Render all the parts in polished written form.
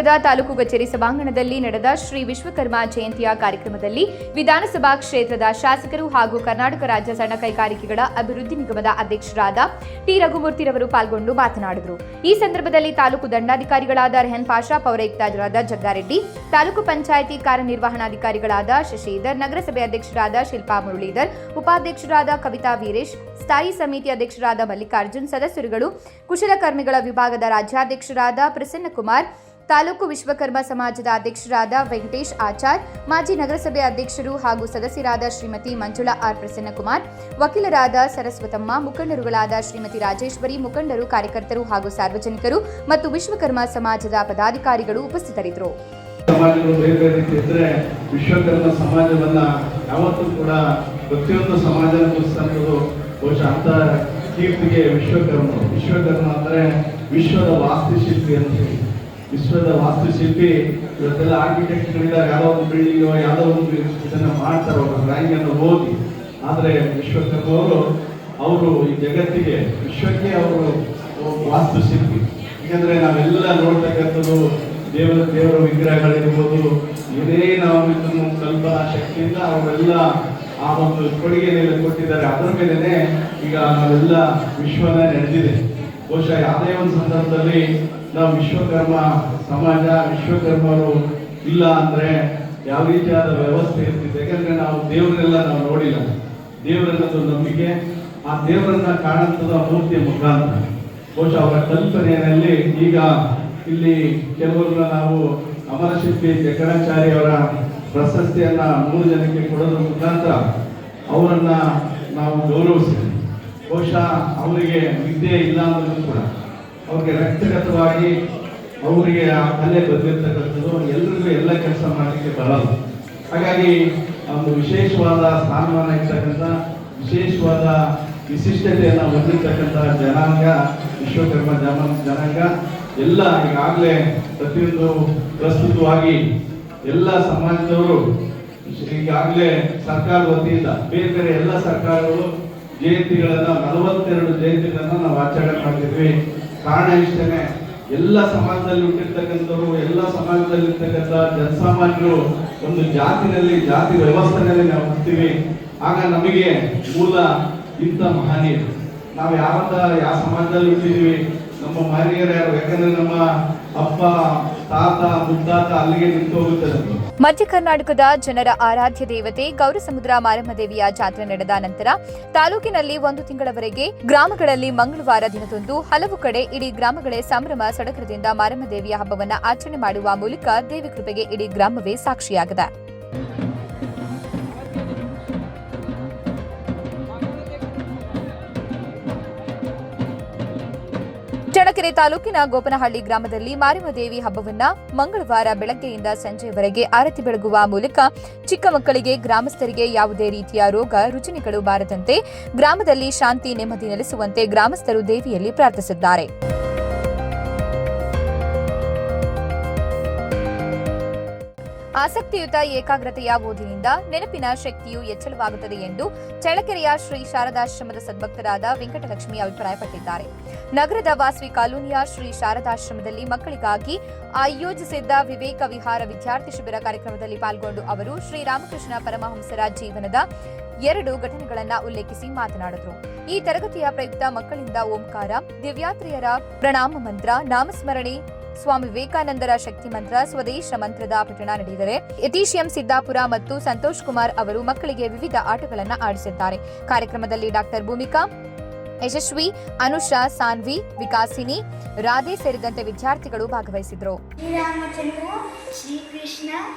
ನಗರದ ತಾಲೂಕು ಕಚೇರಿ ಸಭಾಂಗಣದಲ್ಲಿ ನಡೆದ ಶ್ರೀ ವಿಶ್ವಕರ್ಮ ಜಯಂತಿಯ ಕಾರ್ಯಕ್ರಮದಲ್ಲಿ ವಿಧಾನಸಭಾ ಕ್ಷೇತ್ರದ ಶಾಸಕರು ಹಾಗೂ ಕರ್ನಾಟಕ ರಾಜ್ಯ ಸಣ್ಣ ಕೈಗಾರಿಕೆಗಳ ಅಭಿವೃದ್ಧಿ ನಿಗಮದ ಅಧ್ಯಕ್ಷರಾದ ಟಿ ರಘುಮೂರ್ತಿರವರು ಪಾಲ್ಗೊಂಡು ಮಾತನಾಡಿದರು. ಈ ಸಂದರ್ಭದಲ್ಲಿ ತಾಲೂಕು ದಂಡಾಧಿಕಾರಿಗಳಾದ ರೆಹನ್ ಪಾಷಾ, ಪೌರಾಯುಕ್ತರಾದ ಜಗ್ಗಾರೆಡ್ಡಿ, ತಾಲೂಕು ಪಂಚಾಯಿತಿ ಕಾರ್ಯನಿರ್ವಹಣಾಧಿಕಾರಿಗಳಾದ ಶಶಿಧರ್, ನಗರಸಭೆ ಅಧ್ಯಕ್ಷರಾದ ಶಿಲ್ಪಾ ಮುರಳೀಧರ್, ಉಪಾಧ್ಯಕ್ಷರಾದ ಕವಿತಾ ವೀರೇಶ್, ಸ್ಥಾಯಿ ಸಮಿತಿ ಅಧ್ಯಕ್ಷರಾದ ಮಲ್ಲಿಕಾರ್ಜುನ್, ಸದಸ್ಯರುಗಳು, ಕುಶಲಕರ್ಮಿಗಳ ವಿಭಾಗದ ರಾಜ್ಯಾಧ್ಯಕ್ಷರಾದ ಪ್ರಸನ್ನಕುಮಾರ್, ತಾಲೂಕು ವಿಶ್ವಕರ್ಮ ಸಮಾಜದ ಅಧ್ಯಕ್ಷರಾದ ವೆಂಕಟೇಶ್ ಆಚಾರ್, ಮಾಜಿ ನಗರಸಭೆ ಅಧ್ಯಕ್ಷರು ಹಾಗೂ ಸದಸ್ಯರಾದ ಶ್ರೀಮತಿ ಮಂಜುಳಾ ಆರ್ ಪ್ರಸನ್ನಕುಮಾರ್, ವಕೀಲರಾದ ಸರಸ್ವತಮ್ಮ, ಮುಖಂಡರುಗಳಾದ ಶ್ರೀಮತಿ ರಾಜೇಶ್ವರಿ, ಮುಖಂಡರು, ಕಾರ್ಯಕರ್ತರು ಹಾಗೂ ಸಾರ್ವಜನಿಕರು ಮತ್ತು ವಿಶ್ವಕರ್ಮ ಸಮಾಜದ ಪದಾಧಿಕಾರಿಗಳು ಉಪಸ್ಥಿತರಿದ್ದರು. ಸಮಾಜಗಳು ಬೇರೆ ಬೇರೆ ರೀತಿ ಇದ್ರೆ ವಿಶ್ವಕರ್ಮ ಸಮಾಜವನ್ನ ಯಾವತ್ತೂ ಕೂಡ ಪ್ರತಿಯೊಂದು ಸಮಾಜ ಗುರುತಿಸುವುದು ಬಹುಶಃ ಅಂತ ಕೀರ್ತಿಗೆ ವಿಶ್ವಕರ್ಮ ಅಂದ್ರೆ ವಿಶ್ವದ ವಾಸ್ತುಶಿಲ್ಪಿ ಅಂತ ಹೇಳಿ. ವಿಶ್ವದ ವಾಸ್ತುಶಿಲ್ಪಿ ಇವತ್ತೆಲ್ಲ ಆರ್ಕಿಟೆಕ್ಟ್ಗಳಿದ್ದಾರೆ, ಯಾವುದೋ ಒಂದು ಬಿಲ್ಡಿಂಗ್ ಯಾವುದೋ ಒಂದು ಇದನ್ನ ಮಾಡ್ತಾರೆ, ಅವರ ಡ್ರಾಯಿಂಗ್ ಅನ್ನು ಓದಿ. ಆದರೆ ವಿಶ್ವಕರ್ಮ ಅವರು ಈ ಜಗತ್ತಿಗೆ ವಿಶ್ವಕ್ಕೆ ಅವರು ವಾಸ್ತುಶಿಲ್ಪಿ. ಯಾಕಂದ್ರೆ ನಾವೆಲ್ಲ ನೋಡ್ತಕ್ಕಂಥದ್ದು ದೇವರ ವಿಗ್ರಹಗಳಿರ್ಬೋದು, ಏನೇ ನಾವು ಇದನ್ನು ಕಲ್ಪನಾ ಶಕ್ತಿಯಿಂದ ಅವರೆಲ್ಲ ಆ ಒಂದು ಕೊಡುಗೆಯನ್ನು ಕೊಟ್ಟಿದ್ದಾರೆ. ಅದರ ಮೇಲೆನೆ ಈಗ ನಾವೆಲ್ಲ ವಿಶ್ವನ ನಡೆದಿದೆ. ಬಹುಶಃ ಯಾವುದೇ ಒಂದು ಸಂದರ್ಭದಲ್ಲಿ ನಾವು ವಿಶ್ವಕರ್ಮ ಸಮಾಜ, ವಿಶ್ವಕರ್ಮರು ಇಲ್ಲ ಅಂದ್ರೆ ಯಾವ ರೀತಿಯಾದ ವ್ಯವಸ್ಥೆ ಇರ್ತಿದೆ. ಯಾಕಂದ್ರೆ ನಾವು ದೇವರೆಲ್ಲ ನಾವು ನೋಡಿಲ್ಲ. ದೇವರನ್ನದು ನಂಬಿಕೆ, ಆ ದೇವರನ್ನ ಕಾಣುತ್ತದೆ ಮೂರ್ತಿಯ ಮುಖಾಂತರ. ಬಹುಶಃ ಅವರ ಕಲ್ಪನೆಯಲ್ಲಿ ಈಗ ಇಲ್ಲಿ ಕೆಲವರನ್ನ ನಾವು ಅಮರಶಿಲ್ಪಿ ಜಕಣಾಚಾರ್ಯ ಅವರ ಪ್ರಶಸ್ತಿಯನ್ನ 3 ಜನಕ್ಕೆ ಕೊಡೋದ್ರ ಮುಖಾಂತರ ಅವರನ್ನ ನಾವು ಗೌರವಿಸ್ತೀವಿ. ಬಹುಶಃ ಅವರಿಗೆ ವಿದ್ಯೆ ಇಲ್ಲ ಅನ್ನೋದು ಕೂಡ ಅವ್ರಿಗೆ ರಕ್ತಗತವಾಗಿ ಅವರಿಗೆ ಆ ಕಲೆ ಬಂದಿರ್ತಕ್ಕಂಥದ್ದು ಎಲ್ರಿಗೂ ಎಲ್ಲ ಕೆಲಸ ಮಾಡಲಿಕ್ಕೆ ಬರಲ್ಲ. ಹಾಗಾಗಿ ಒಂದು ವಿಶೇಷವಾದ ಸ್ಥಾನಮಾನ ಇರ್ತಕ್ಕಂಥ ವಿಶೇಷವಾದ ವಿಶಿಷ್ಟತೆಯನ್ನು ಹೊಂದಿರ್ತಕ್ಕಂಥ ಜನಾಂಗ ವಿಶ್ವಕರ್ಮ ಜನಾಂಗ ಎಲ್ಲ ಈಗಾಗಲೇ ಪ್ರತಿಯೊಂದು ಪ್ರಸ್ತುತವಾಗಿ ಎಲ್ಲ ಸಮಾಜದವರು ಈಗಾಗಲೇ ಸರ್ಕಾರದ ವತಿಯಿಂದ ಬೇರೆ ಬೇರೆ ಎಲ್ಲ ಸರ್ಕಾರಗಳು ಜಯಂತಿಗಳನ್ನ 42 ಜಯಂತಿಗಳನ್ನ ನಾವು ಆಚರಣೆ ಮಾಡ್ತಿದ್ವಿ. ಕಾರಣ ಇಷ್ಟೇ, ಎಲ್ಲ ಸಮಾಜದಲ್ಲಿ ಹುಟ್ಟಿರ್ತಕ್ಕಂಥವ್ರು, ಎಲ್ಲ ಸಮಾಜದಲ್ಲಿರ್ತಕ್ಕಂಥ ಜನಸಾಮಾನ್ಯರು ಒಂದು ಜಾತಿ ವ್ಯವಸ್ಥೆಯಲ್ಲಿ ನಾವು ಹುಡ್ತೀವಿ. ಆಗ ನಮಗೆ ಮೂಲ ಇಂಥ ಮಹನೀಯರು, ನಾವು ಯಾವ ಸಮಾಜದಲ್ಲಿ ಹುಟ್ಟಿದೀವಿ, ನಮ್ಮ ಮಹನೀಯರು ಯಾರು? ಯಾಕಂದ್ರೆ ನಮ್ಮ ಅಪ್ಪ, ತಾತ, ಮುತ್ತಾತ ಅಲ್ಲಿಗೆ ನಿಂತು ಹೋಗುತ್ತದೆ. ಮಧ್ಯ ಕರ್ನಾಟಕದ ಜನರ ಆರಾಧ್ಯ ದೇವತೆ ಗೌರಸಮುದ್ರ ಮಾರಮ್ಮದೇವಿಯ ಜಾತ್ರೆ ನಡೆದ ನಂತರ ತಾಲೂಕಿನಲ್ಲಿ 1 ತಿಂಗಳವರೆಗೆ ಗ್ರಾಮಗಳಲ್ಲಿ ಮಂಗಳವಾರ ದಿನದಂದು ಹಲವು ಕಡೆ ಇಡೀ ಗ್ರಾಮಗಳೇ ಸಂಭ್ರಮ ಸಡಗರದಿಂದ ಮಾರಮ್ಮದೇವಿಯ ಹಬ್ಬವನ್ನು ಆಚರಣೆ ಮಾಡುವ ಮೂಲಕ ದೇವಿ ಕೃಪೆಗೆ ಇಡೀ ಗ್ರಾಮವೇ ಸಾಕ್ಷಿಯಾಗಿದೆ. ಚಳ್ಳಕೆರೆ ತಾಲೂಕಿನ ಗೋಪನಹಳ್ಳಿ ಗ್ರಾಮದಲ್ಲಿ ಮಾರಮ್ಮದೇವಿ ಹಬ್ಬವನ್ನ ಮಂಗಳವಾರ ಬೆಳಗ್ಗೆಯಿಂದ ಸಂಜೆಯವರೆಗೆ ಆರತಿ ಬೆಳಗುವ ಮೂಲಕ ಚಿಕ್ಕ ಮಕ್ಕಳಿಗೆ, ಗ್ರಾಮಸ್ಥರಿಗೆ ಯಾವುದೇ ರೀತಿಯ ರೋಗ ರುಜಿನಗಳು ಬಾರದಂತೆ ಗ್ರಾಮದಲ್ಲಿ ಶಾಂತಿ ನೆಮ್ಮದಿ ನೆಲೆಸುವಂತೆ ಗ್ರಾಮಸ್ಥರು ದೇವಿಯಲ್ಲಿ ಪ್ರಾರ್ಥಿಸಿದ್ದಾರೆ. ಆಸಕ್ತಿಯುತ ಏಕಾಗ್ರತೆಯ ಓದಿನಿಂದ ನೆನಪಿನ ಶಕ್ತಿಯು ಹೆಚ್ಚಳವಾಗುತ್ತದೆ ಎಂದು ಚಳ್ಳಕೆರೆಯ ಶ್ರೀ ಶಾರದಾಶ್ರಮದ ಸದ್ಭಕ್ತರಾದ ವೆಂಕಟಲಕ್ಷ್ಮಿ ಅಭಿಪ್ರಾಯಪಟ್ಟಿದ್ದಾರೆ. ನಗರದ ವಾಸವಿ ಕಾಲೋನಿಯ ಶ್ರೀ ಶಾರದಾಶ್ರಮದಲ್ಲಿ ಮಕ್ಕಳಿಗಾಗಿ ಆಯೋಜಿಸಿದ್ದ ವಿವೇಕ ವಿಹಾರ ವಿದ್ಯಾರ್ಥಿ ಶಿಬಿರ ಕಾರ್ಯಕ್ರಮದಲ್ಲಿ ಪಾಲ್ಗೊಂಡು ಅವರು ಶ್ರೀರಾಮಕೃಷ್ಣ ಪರಮಹಂಸರ ಜೀವನದ 2 ಘಟನೆಗಳನ್ನು ಉಲ್ಲೇಖಿಸಿ ಮಾತನಾಡಿದರು. ಈ ತರಗತಿಯ ಪ್ರಯುಕ್ತ ಮಕ್ಕಳಿಂದ ಓಂಕಾರ, ದಿವ್ಯಾತ್ರಿಯರ ಪ್ರಣಾಮ ಮಂತ್ರ, ನಾಮಸ್ಮರಣೆ, ಸ್ವಾಮಿ ವಿವೇಕಾನಂದರ ಶಕ್ತಿ ಮಂತ್ರ, ಸ್ವದೇಶ ಮಂತ್ರದ ಪಠಣ ನಡೆದರೆ ಯತೀಶ್ ಎಂ ಸಿದ್ದಾಪುರ ಮತ್ತು ಸಂತೋಷ್ ಕುಮಾರ್ ಅವರು ಮಕ್ಕಳಿಗೆ ವಿವಿಧ ಆಟಗಳನ್ನು ಆಡಿಸಿದ್ದಾರೆ. ಕಾರ್ಯಕ್ರಮದಲ್ಲಿ ಡಾಕ್ಟರ್ ಭೂಮಿಕಾ, ಯಶಸ್ವಿ, ಅನುಷಾ, ಸಾನ್ವಿ, ವಿಕಾಸಿನಿ, ರಾಧೆ ಸೇರಿದಂತೆ ವಿದ್ಯಾರ್ಥಿಗಳು ಭಾಗವಹಿಸಿದರು. ಶ್ರೀರಾಮಚಂದ್ರ, ಶ್ರೀಕೃಷ್ಣ,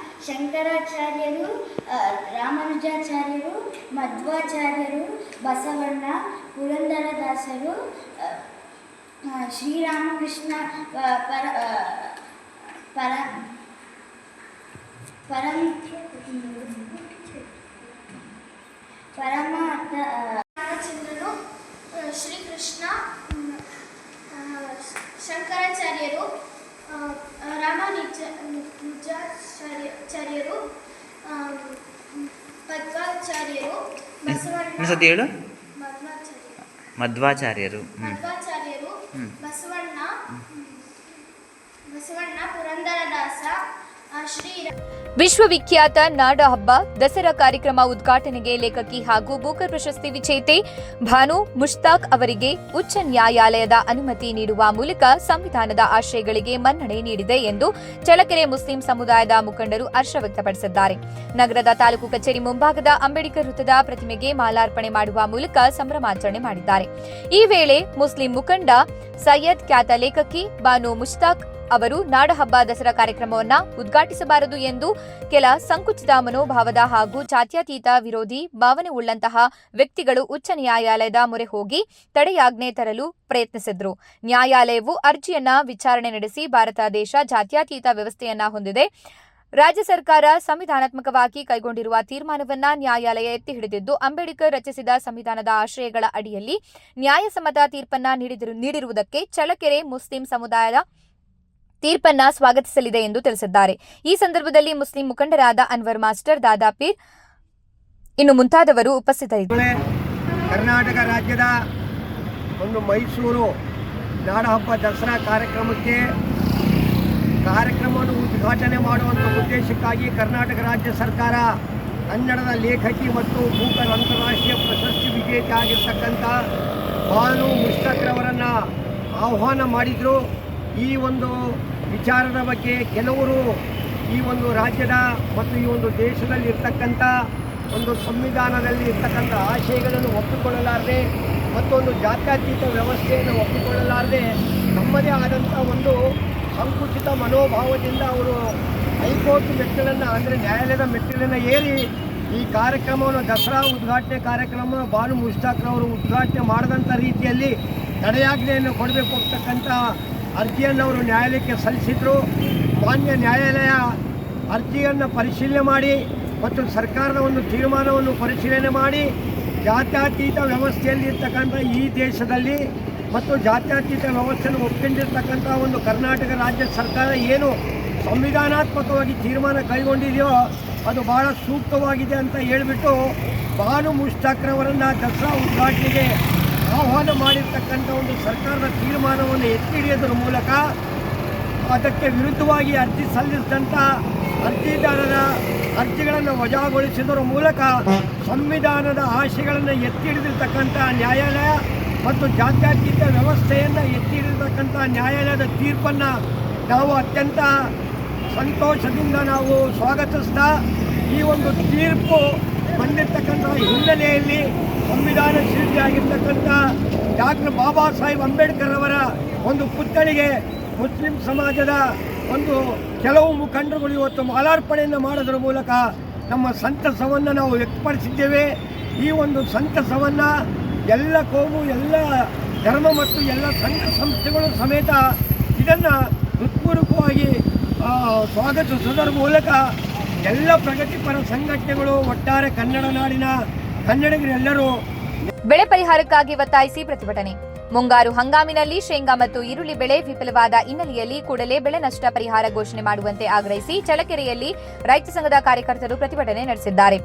ಶಂಕರಾಚಾರ್ಯರು, ರಾಮಾನುಜಾಚಾರ್ಯರು, ಮಧ್ವಾಚಾರ್ಯರು, ಬಸವಣ್ಣ, ಪುರಂದರದಾಸರು, ಶ್ರೀರಾಮಕೃಷ್ಣ ರಾಮಚಂದ್ರನು, ಶ್ರೀಕೃಷ್ಣ, ಶಂಕರಾಚಾರ್ಯರು, ರಾಮಾನುಜಾಚಾರ್ಯರು, ಮಧ್ವಾಚಾರ್ಯರು, ಬಸವಣ್ಣ, ಮಧ್ವಾಚಾರ್ಯರು, ಬಸವಣ್ಣ, ಬಸವಣ್ಣ ಪುರಂದರದಾಸ ಶ್ರೀ ವಿಶ್ವವಿಖ್ಯಾತ ನಾಡ ಹಬ್ಬ ದಸರಾ ಕಾರ್ಯಕ್ರಮ ಉದ್ಘಾಟನೆಗೆ ಲೇಖಕಿ ಹಾಗೂ ಬೂಕರ್ ಪ್ರಶಸ್ತಿ ವಿಜೇತೆ ಭಾನು ಮುಷ್ತಾಕ್ ಅವರಿಗೆ ಉಚ್ಚ ನ್ಯಾಯಾಲಯದ ಅನುಮತಿ ನೀಡುವ ಮೂಲಕ ಸಂವಿಧಾನದ ಆಶಯಗಳಿಗೆ ಮನ್ನಣೆ ನೀಡಿದೆ ಎಂದು ಚಳ್ಳಕೆರೆ ಮುಸ್ಲಿಂ ಸಮುದಾಯದ ಮುಖಂಡರು ಹರ್ಷ ವ್ಯಕ್ತಪಡಿಸಿದ್ದಾರೆ. ನಗರದ ತಾಲೂಕು ಕಚೇರಿ ಮುಂಭಾಗದ ಅಂಬೇಡ್ಕರ್ ವೃತ್ತದ ಪ್ರತಿಮೆಗೆ ಮಾಲಾರ್ಪಣೆ ಮಾಡುವ ಮೂಲಕ ಸಂಭ್ರಮಾಚರಣೆ ಮಾಡಿದ್ದಾರೆ. ಈ ವೇಳೆ ಮುಸ್ಲಿಂ ಮುಖಂಡ ಸೈಯದ್ ಖ್ಯಾತ ಲೇಖಕಿ ಭಾನು ಮುಷ್ತಾಕ್ ಅವರು ನಾಡಹಬ್ಬ ದಸರಾ ಕಾರ್ಯಕ್ರಮವನ್ನು ಉದ್ಘಾಟಿಸಬಾರದು ಎಂದು ಕೆಲ ಸಂಕುಚಿತ ಮನೋಭಾವದ ಹಾಗೂ ಜಾತ್ಯತೀತ ವಿರೋಧಿ ಭಾವನೆ ಉಳ್ಳಂತಹ ವ್ಯಕ್ತಿಗಳು ಉಚ್ಚ ನ್ಯಾಯಾಲಯದ ಮೊರೆ ಹೋಗಿ ತಡೆಯಾಜ್ಞೆ ತರಲು ಪ್ರಯತ್ನಿಸಿದ್ರು. ನ್ಯಾಯಾಲಯವು ಅರ್ಜಿಯನ್ನ ವಿಚಾರಣೆ ನಡೆಸಿ ಭಾರತ ದೇಶ ಜಾತ್ಯತೀತ ವ್ಯವಸ್ಥೆಯನ್ನ ಹೊಂದಿದೆ. ರಾಜ್ಯ ಸರ್ಕಾರ ಸಂವಿಧಾನಾತ್ಮಕವಾಗಿ ಕೈಗೊಂಡಿರುವ ತೀರ್ಮಾನವನ್ನ ನ್ಯಾಯಾಲಯ ಎತ್ತಿ ಹಿಡಿದಿದ್ದು, ಅಂಬೇಡ್ಕರ್ ರಚಿಸಿದ ಸಂವಿಧಾನದ ಆಶಯಗಳ ಅಡಿಯಲ್ಲಿ ನ್ಯಾಯಸಮ್ಮತ ತೀರ್ಪನ್ನ ನೀಡಿರುವುದಕ್ಕೆ ಚಳ್ಳಕೆರೆ ಮುಸ್ಲಿಂ ಸಮುದಾಯದ ತೀರ್ಪನ್ನ ಸ್ವಾಗತಿಸಲಿದೆ ಎಂದು ತಿಳಿಸಿದ್ದಾರೆ. ಈ ಸಂದರ್ಭದಲ್ಲಿ ಮುಸ್ಲಿಂ ಮುಖಂಡರಾದ ಅನ್ವರ್ ಮಾಸ್ಟರ್, ದಾದಾಪೀರ್ ಇನ್ನು ಮುಂತಾದವರು ಉಪಸ್ಥಿತರಿದ್ದರು. ಕರ್ನಾಟಕ ರಾಜ್ಯದ ಒಂದು ಮೈಸೂರು ನಾಡಹಬ್ಬ ದಸರಾ ಕಾರ್ಯಕ್ರಮವನ್ನು ಉದ್ಘಾಟನೆ ಮಾಡುವಂಥ ಉದ್ದೇಶಕ್ಕಾಗಿ ಕರ್ನಾಟಕ ರಾಜ್ಯ ಸರ್ಕಾರ ಕನ್ನಡದ ಲೇಖಕಿ ಮತ್ತು ಬೂಕರ್ ಅಂತಾರಾಷ್ಟ್ರೀಯ ಪ್ರಶಸ್ತಿ ವಿಜೇತೆ ಆಗಿರ್ತಕ್ಕಂಥ ಭಾನು ಮುಷ್ತಾಕ್ರವರನ್ನು ಆಹ್ವಾನ ಮಾಡಿದರು. ಈ ಒಂದು ವಿಚಾರದ ಬಗ್ಗೆ ಕೆಲವರು ಈ ಒಂದು ರಾಜ್ಯದ ಮತ್ತು ಈ ಒಂದು ದೇಶದಲ್ಲಿ ಇರ್ತಕ್ಕಂಥ ಒಂದು ಸಂವಿಧಾನದಲ್ಲಿ ಇರ್ತಕ್ಕಂಥ ಆಶಯಗಳನ್ನು ಒಪ್ಪಿಕೊಳ್ಳಲಾರದೆ ಮತ್ತೊಂದು ಜಾತ್ಯತೀತ ವ್ಯವಸ್ಥೆಯನ್ನು ಒಪ್ಪಿಕೊಳ್ಳಲಾರದೆ ನಮ್ಮದೇ ಆದಂಥ ಒಂದು ಸಂಕುಚಿತ ಮನೋಭಾವದಿಂದ ಅವರು ಹೈಕೋರ್ಟ್ ಮೆಟ್ಟಿಲನ್ನು ಅಂದರೆ ನ್ಯಾಯಾಲಯದ ಮೆಟ್ಟಿಲನ್ನು ಏರಿ ಈ ಕಾರ್ಯಕ್ರಮವನ್ನು ದಸರಾ ಉದ್ಘಾಟನೆ ಕಾರ್ಯಕ್ರಮ ಭಾನು ಮುಷ್ತಾಕ್ರವರು ಉದ್ಘಾಟನೆ ಮಾಡಿದಂಥ ರೀತಿಯಲ್ಲಿ ತಡೆಯಾಜ್ಞೆಯನ್ನು ಕೊಡಬೇಕು ಅಂತಕ್ಕಂಥ ಅರ್ಜಿಯನ್ನು ಅವರು ನ್ಯಾಯಾಲಯಕ್ಕೆ ಸಲ್ಲಿಸಿದರು. ಮಾನ್ಯ ನ್ಯಾಯಾಲಯ ಅರ್ಜಿಯನ್ನು ಪರಿಶೀಲನೆ ಮಾಡಿ ಮತ್ತು ಸರ್ಕಾರದ ಒಂದು ತೀರ್ಮಾನವನ್ನು ಪರಿಶೀಲನೆ ಮಾಡಿ ಜಾತ್ಯತೀತ ವ್ಯವಸ್ಥೆಯಲ್ಲಿ ಇರ್ತಕ್ಕಂಥ ಈ ದೇಶದಲ್ಲಿ ಮತ್ತು ಜಾತ್ಯತೀತ ವ್ಯವಸ್ಥೆಯನ್ನು ಒಪ್ಕೊಂಡಿರ್ತಕ್ಕಂಥ ಒಂದು ಕರ್ನಾಟಕ ರಾಜ್ಯ ಸರ್ಕಾರ ಏನು ಸಂವಿಧಾನಾತ್ಮಕವಾಗಿ ತೀರ್ಮಾನ ಕೈಗೊಂಡಿದೆಯೋ ಅದು ಬಹಳ ಸೂಕ್ತವಾಗಿದೆ ಅಂತ ಹೇಳಿಬಿಟ್ಟು ಭಾನು ಮುಷ್ತಾಕ್ರವರನ್ನು ದಸರಾ ಉದ್ಘಾಟನೆಗೆ ಆಹ್ವಾನ ಮಾಡಿರ್ತಕ್ಕಂಥ ಒಂದು ಸರ್ಕಾರದ ತೀರ್ಮಾನವನ್ನು ಎತ್ತಿ ಹಿಡಿಯೋದ್ರ ಮೂಲಕ ಅದಕ್ಕೆ ವಿರುದ್ಧವಾಗಿ ಅರ್ಜಿ ಸಲ್ಲಿಸಿದಂಥ ಅರ್ಜಿದಾರರ ಅರ್ಜಿಗಳನ್ನು ವಜಾಗೊಳಿಸಿದರ ಮೂಲಕ ಸಂವಿಧಾನದ ಆಶಯಗಳನ್ನು ಎತ್ತಿ ಹಿಡಿದಿರ್ತಕ್ಕಂಥ ನ್ಯಾಯಾಲಯ ಮತ್ತು ಜಾತ್ಯತೀತ ವ್ಯವಸ್ಥೆಯನ್ನು ಎತ್ತಿ ಹಿಡಿದಿರ್ತಕ್ಕಂಥ ನ್ಯಾಯಾಲಯದ ತೀರ್ಪನ್ನು ನಾವು ಅತ್ಯಂತ ಸಂತೋಷದಿಂದ ನಾವು ಸ್ವಾಗತಿಸ್ತಾ ಈ ಒಂದು ತೀರ್ಪು ಬಂದಿರತಕ್ಕಂಥ ಹಿನ್ನೆಲೆಯಲ್ಲಿ ಸಂವಿಧಾನ ಶಿಲ್ಪಿಯಾಗಿರ್ತಕ್ಕಂಥ ಡಾಕ್ಟರ್ ಬಾಬಾ ಸಾಹೇಬ್ ಅಂಬೇಡ್ಕರ್ ಅವರ ಒಂದು ಪುತ್ಥಳಿಗೆ ಮುಸ್ಲಿಂ ಸಮಾಜದ ಒಂದು ಕೆಲವು ಮುಖಂಡರುಗಳು ಇವತ್ತು ಮಾಲಾರ್ಪಣೆಯನ್ನು ಮಾಡೋದ್ರ ಮೂಲಕ ನಮ್ಮ ಸಂತಸವನ್ನು ನಾವು ವ್ಯಕ್ತಪಡಿಸಿದ್ದೇವೆ. ಈ ಒಂದು ಸಂತಸವನ್ನು ಎಲ್ಲ ಕೋಮು, ಎಲ್ಲ ಧರ್ಮ ಮತ್ತು ಎಲ್ಲ ಸಂಘ ಸಂಸ್ಥೆಗಳು ಸಮೇತ ಇದನ್ನು ಹೃತ್ಪೂರ್ವಕವಾಗಿ ಸ್ವಾಗತಿಸುವುದರ ಮೂಲಕ ಎಲ್ಲ ಪ್ರಗತಿಪರ ಸಂಘಟನೆಗಳು ಒಟ್ಟಾರೆ ಕನ್ನಡ ನಾಡಿನ ಕನ್ನಡಿಗರೆಲ್ಲರೂ ಬೆಳೆ ಪರಿಹಾರಕ್ಕಾಗಿ ಒತ್ತಾಯಿಸಿ ಪ್ರತಿಭಟನೆ. ಮುಂಗಾರು ಹಂಗಾಮಿನಲ್ಲಿ ಶೇಂಗಾ ಮತ್ತು ಈರುಳ್ಳಿ ಬೆಳೆ ವಿಫಲವಾದ ಹಿನ್ನೆಲೆಯಲ್ಲಿ ಕೂಡಲೇ ಬೆಳೆ ನಷ್ಟ ಪರಿಹಾರ ಘೋಷಣೆ ಮಾಡುವಂತೆ ಆಗ್ರಹಿಸಿ ಚಳ್ಳಕೆರೆಯಲ್ಲಿ ರೈತ ಸಂಘದ ಕಾರ್ಯಕರ್ತರು ಪ್ರತಿಭಟನೆ ನಡೆಸಿದ್ದಾರೆ.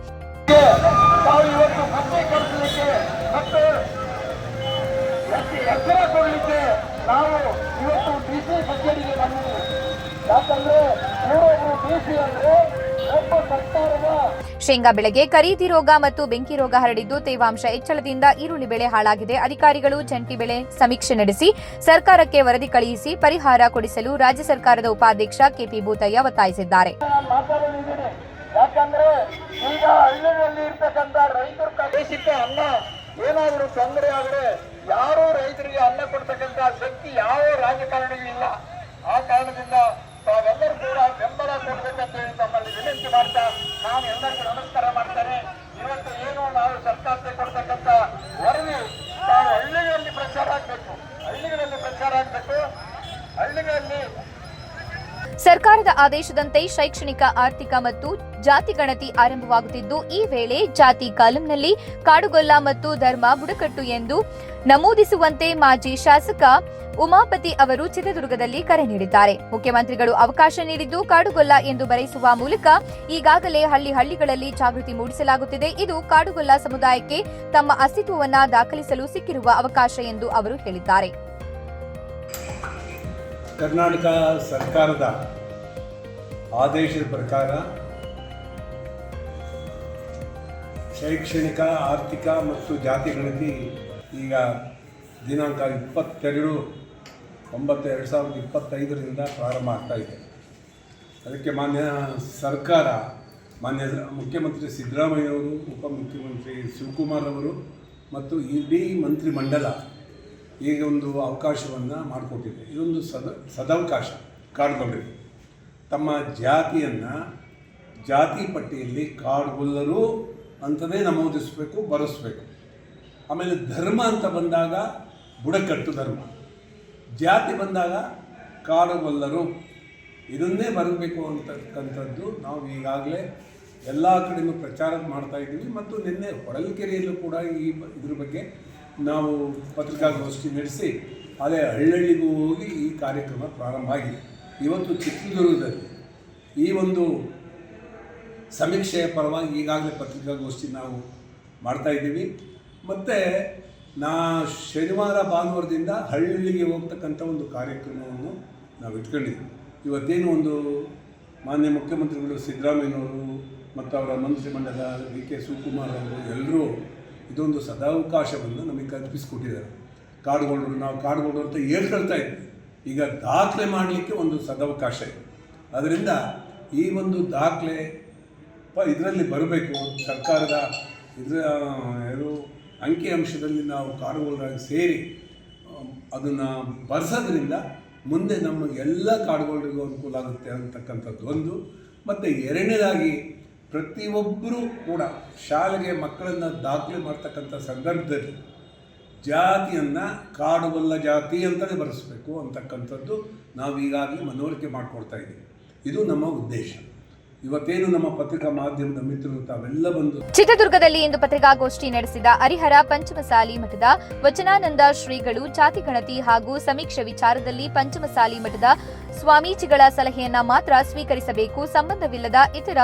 ಶೇಂಗಾ ಬೆಳೆಗೆ ಖರೀದಿ ರೋಗ ಮತ್ತು ಬೆಂಕಿ ರೋಗ ಹರಡಿದ್ದು ತೇವಾಂಶ ಹೆಚ್ಚಳದಿಂದ ಈರುಳ್ಳಿ ಬೆಳೆ ಹಾಳಾಗಿದೆ. ಅಧಿಕಾರಿಗಳು ಜಂಟಿ ಬೆಳೆ ಸಮೀಕ್ಷೆ ನಡೆಸಿ ಸರ್ಕಾರಕ್ಕೆ ವರದಿ ಕಳುಹಿಸಿ ಪರಿಹಾರ ಕೊಡಿಸಲು ರಾಜ್ಯ ಸರ್ಕಾರದ ಉಪಾಧ್ಯಕ್ಷ ಕೆಪಿ ಭೂತಯ್ಯ ಒತ್ತಾಯಿಸಿದ್ದಾರೆ. ಯಾಕಂದ್ರೆ ಈಗ ಹಳ್ಳಿಯಲ್ಲಿ ಇರ್ತಕ್ಕಂಥ ರೈತರು ದೇಶಕ್ಕೆ ಅನ್ನ ಏನಾದರೂ ತೊಂದರೆ ಆದರೆ ಯಾರೂ ರೈತರಿಗೆ ಅನ್ನ ಕೊಡ್ತಕ್ಕಂಥ ಶಕ್ತಿ ಯಾವ ರಾಜಕಾರಣಿಗೂ ಇಲ್ಲ. ಆ ಕಾರಣದಿಂದ ತಾವೆಲ್ಲರೂ ಕೂಡ ಬೆಂಬಲ ಕೊಡ್ಬೇಕಂತ ಹೇಳಿ ನಮ್ಮಲ್ಲಿ ವಿನಂತಿ ಮಾಡ್ತಾ ನಾನು ಎಲ್ಲರಿಗೂ ನಮಸ್ಕಾರ ಮಾಡ್ತೇನೆ. ಇವತ್ತು ಏನು ನಾವು ಸರ್ಕಾರಕ್ಕೆ ಕೊಡ್ತಕ್ಕಂಥ ವರದಿ ನಾವು ಹಳ್ಳಿಗಳಲ್ಲಿ ಪ್ರಚಾರ ಆಗಬೇಕು. ಹಳ್ಳಿಗಳಲ್ಲಿ ಸರ್ಕಾರದ ಆದೇಶದಂತೆ ಶೈಕ್ಷಣಿಕ, ಆರ್ಥಿಕ ಮತ್ತು ಜಾತಿ ಗಣತಿ ಆರಂಭವಾಗುತ್ತಿದ್ದು, ಈ ವೇಳೆ ಜಾತಿ ಕಾಲಂನಲ್ಲಿ ಕಾಡುಗೊಲ್ಲ ಮತ್ತು ಧರ್ಮ ಬುಡಕಟ್ಟು ಎಂದು ನಮೂದಿಸುವಂತೆ ಮಾಜಿ ಶಾಸಕ ಉಮಾಪತಿ ಅವರು ಚಿತ್ರದುರ್ಗದಲ್ಲಿ ಕರೆ ನೀಡಿದ್ದಾರೆ. ಮುಖ್ಯಮಂತ್ರಿಗಳು ಅವಕಾಶ ನೀಡಿದ್ದು ಕಾಡುಗೊಲ್ಲ ಎಂದು ಬರೆಯಿಸುವ ಮೂಲಕ ಈಗಾಗಲೇ ಹಳ್ಳಿಗಳಲ್ಲಿ ಜಾಗೃತಿ ಮೂಡಿಸಲಾಗುತ್ತಿದೆ. ಇದು ಕಾಡುಗೊಲ್ಲ ಸಮುದಾಯಕ್ಕೆ ತಮ್ಮ ಅಸ್ತಿತ್ವವನ್ನು ದಾಖಲಿಸಲು ಸಿಕ್ಕಿರುವ ಅವಕಾಶ ಎಂದು ಅವರು ಹೇಳಿದ್ದಾರೆ. ಕರ್ನಾಟಕ ಸರ್ಕಾರದ ಆದೇಶದ ಪ್ರಕಾರ ಶೈಕ್ಷಣಿಕ, ಆರ್ಥಿಕ ಮತ್ತು ಜಾತಿ ಗಣತಿ ಈಗ ದಿನಾಂಕ 22/9/2025 ಪ್ರಾರಂಭ ಆಗ್ತಾಯಿದೆ. ಅದಕ್ಕೆ ಮಾನ್ಯ ಸರ್ಕಾರ, ಮಾನ್ಯ ಮುಖ್ಯಮಂತ್ರಿ ಸಿದ್ದರಾಮಯ್ಯವರು, ಉಪಮುಖ್ಯಮಂತ್ರಿ ಶಿವಕುಮಾರ್ ಅವರು ಮತ್ತು ಇಡೀ ಮಂತ್ರಿಮಂಡಲ ಈಗ ಒಂದು ಅವಕಾಶವನ್ನು ಮಾಡಿಕೊಟ್ಟಿದೆ. ಇದೊಂದು ಸದವಕಾಶ. ಕಾಡುಗೊಲ್ಲರಿಗೆ ತಮ್ಮ ಜಾತಿಯನ್ನು ಜಾತಿ ಪಟ್ಟಿಯಲ್ಲಿ ಕಾಡುಗೊಲ್ಲರು ಅಂತಲೇ ನಮೂದಿಸಬೇಕು, ಬರೆಸಬೇಕು. ಆಮೇಲೆ ಧರ್ಮ ಅಂತ ಬಂದಾಗ ಬುಡಕಟ್ಟು ಧರ್ಮ, ಜಾತಿ ಬಂದಾಗ ಕಾಡುಗೊಲ್ಲರು, ಇದನ್ನೇ ಬರಬೇಕು ಅಂತಕ್ಕಂಥದ್ದು ನಾವು ಈಗಾಗಲೇ ಎಲ್ಲ ಕಡೆಯೂ ಪ್ರಚಾರ ಮಾಡ್ತಾ ಇದ್ದೀವಿ. ಮತ್ತು ನಿನ್ನೆ ಹೊಳಲ್ಕೆರೆಯಲ್ಲೂ ಕೂಡ ಇದ್ರ ಬಗ್ಗೆ ನಾವು ಪತ್ರಿಕಾಗೋಷ್ಠಿ ನಡೆಸಿ ಅದೇ ಹಳ್ಳಿಗೂ ಹೋಗಿ ಈ ಕಾರ್ಯಕ್ರಮ ಪ್ರಾರಂಭ ಆಗಿದೆ. ಇವತ್ತು ಚಿತ್ರದುರ್ಗದಲ್ಲಿ ಈ ಒಂದು ಸಮೀಕ್ಷೆಯ ಪರವಾಗಿ ಈಗಾಗಲೇ ಪತ್ರಿಕಾಗೋಷ್ಠಿ ನಾವು ಮಾಡ್ತಾಯಿದ್ದೀವಿ. ಮತ್ತು ಶನಿವಾರ ಭಾನುವಾರದಿಂದ ಹಳ್ಳಿಗೆ ಹೋಗ್ತಕ್ಕಂಥ ಒಂದು ಕಾರ್ಯಕ್ರಮವನ್ನು ನಾವು ಇಟ್ಕೊಂಡಿದ್ದೀವಿ. ಇವತ್ತೇನು ಒಂದು ಮಾನ್ಯ ಮುಖ್ಯಮಂತ್ರಿಗಳು ಸಿದ್ದರಾಮಯ್ಯನವರು ಮತ್ತು ಅವರ ಮಂತ್ರಿಮಂಡಲ ಡಿ.ಕೆ. ಶಿವಕುಮಾರ್ ಅವರು ಎಲ್ಲರೂ ಇದೊಂದು ಸದಾವಕಾಶವನ್ನು ನಮಗೆ ಕಲ್ಪಿಸಿಕೊಟ್ಟಿದ್ದಾರೆ. ಕಾಡುಗೊಳ್ಳರು, ನಾವು ಕಾಡುಗೊಳ್ಳರು ಅಂತ ಹೇಳ್ಕೊಳ್ತಾ ಇದ್ವಿ, ಈಗ ದಾಖಲೆ ಮಾಡಲಿಕ್ಕೆ ಒಂದು ಸದಾವಕಾಶ ಇದೆ. ಅದರಿಂದ ಈ ಒಂದು ದಾಖಲೆ ಇದರಲ್ಲಿ ಬರಬೇಕು. ಸರ್ಕಾರದ ಅಂಕಿಅಂಶದಲ್ಲಿ ನಾವು ಕಾಡುಗೊಳ್ಳರಾಗಿ ಸೇರಿ ಅದನ್ನು ಬರೆಸೋದ್ರಿಂದ ಮುಂದೆ ನಮ್ಮ ಎಲ್ಲ ಕಾಡುಗೊಳ್ಳರಿಗೂ ಅನುಕೂಲ ಆಗುತ್ತೆ ಅಂತಕ್ಕಂಥದ್ದು ಒಂದು. ಮತ್ತು ಎರಡನೇದಾಗಿ ಪ್ರತಿಯೊಬ್ಬರೂ ಕೂಡ ಶಾಲೆಗೆ ಮಕ್ಕಳನ್ನು ದಾಖಲೆ ಮಾಡ್ತಕ್ಕಂಥ ಸಂದರ್ಭದಲ್ಲಿ ಜಾತಿಯನ್ನು ಕಾಡುಗೊಲ್ಲ ಜಾತಿ ಅಂತಲೇ ಬರೆಸಬೇಕು ಅಂತಕ್ಕಂಥದ್ದು ನಾವು ಈಗಾಗಲೇ ಮನವರಿಕೆ ಮಾಡಿಕೊಡ್ತಾ ಇದ್ದೀವಿ. ಇದು ನಮ್ಮ ಉದ್ದೇಶ. ಇವತ್ತೇನು ನಮ್ಮ ಪತ್ರಿಕಾ ಮಾಧ್ಯಮದ ಮಿತ್ರರು ತಾವೆಲ್ಲ ಬಂದು ಚಿತ್ರದುರ್ಗದಲ್ಲಿ ಇಂದು ಪತ್ರಿಕಾಗೋಷ್ಠಿ ನಡೆಸಿದ ಹರಿಹರ ಪಂಚಮಸಾಲಿ ಮಠದ ವಚನಾನಂದ ಶ್ರೀಗಳು ಜಾತಿ ಗಣತಿ ಹಾಗೂ ಸಮೀಕ್ಷೆ ವಿಚಾರದಲ್ಲಿ ಪಂಚಮಸಾಲಿ ಮಠದ ಸ್ವಾಮೀಜಿಗಳ ಸಲಹೆಯನ್ನ ಮಾತ್ರ ಸ್ವೀಕರಿಸಬೇಕು, ಸಂಬಂಧವಿಲ್ಲದ ಇತರ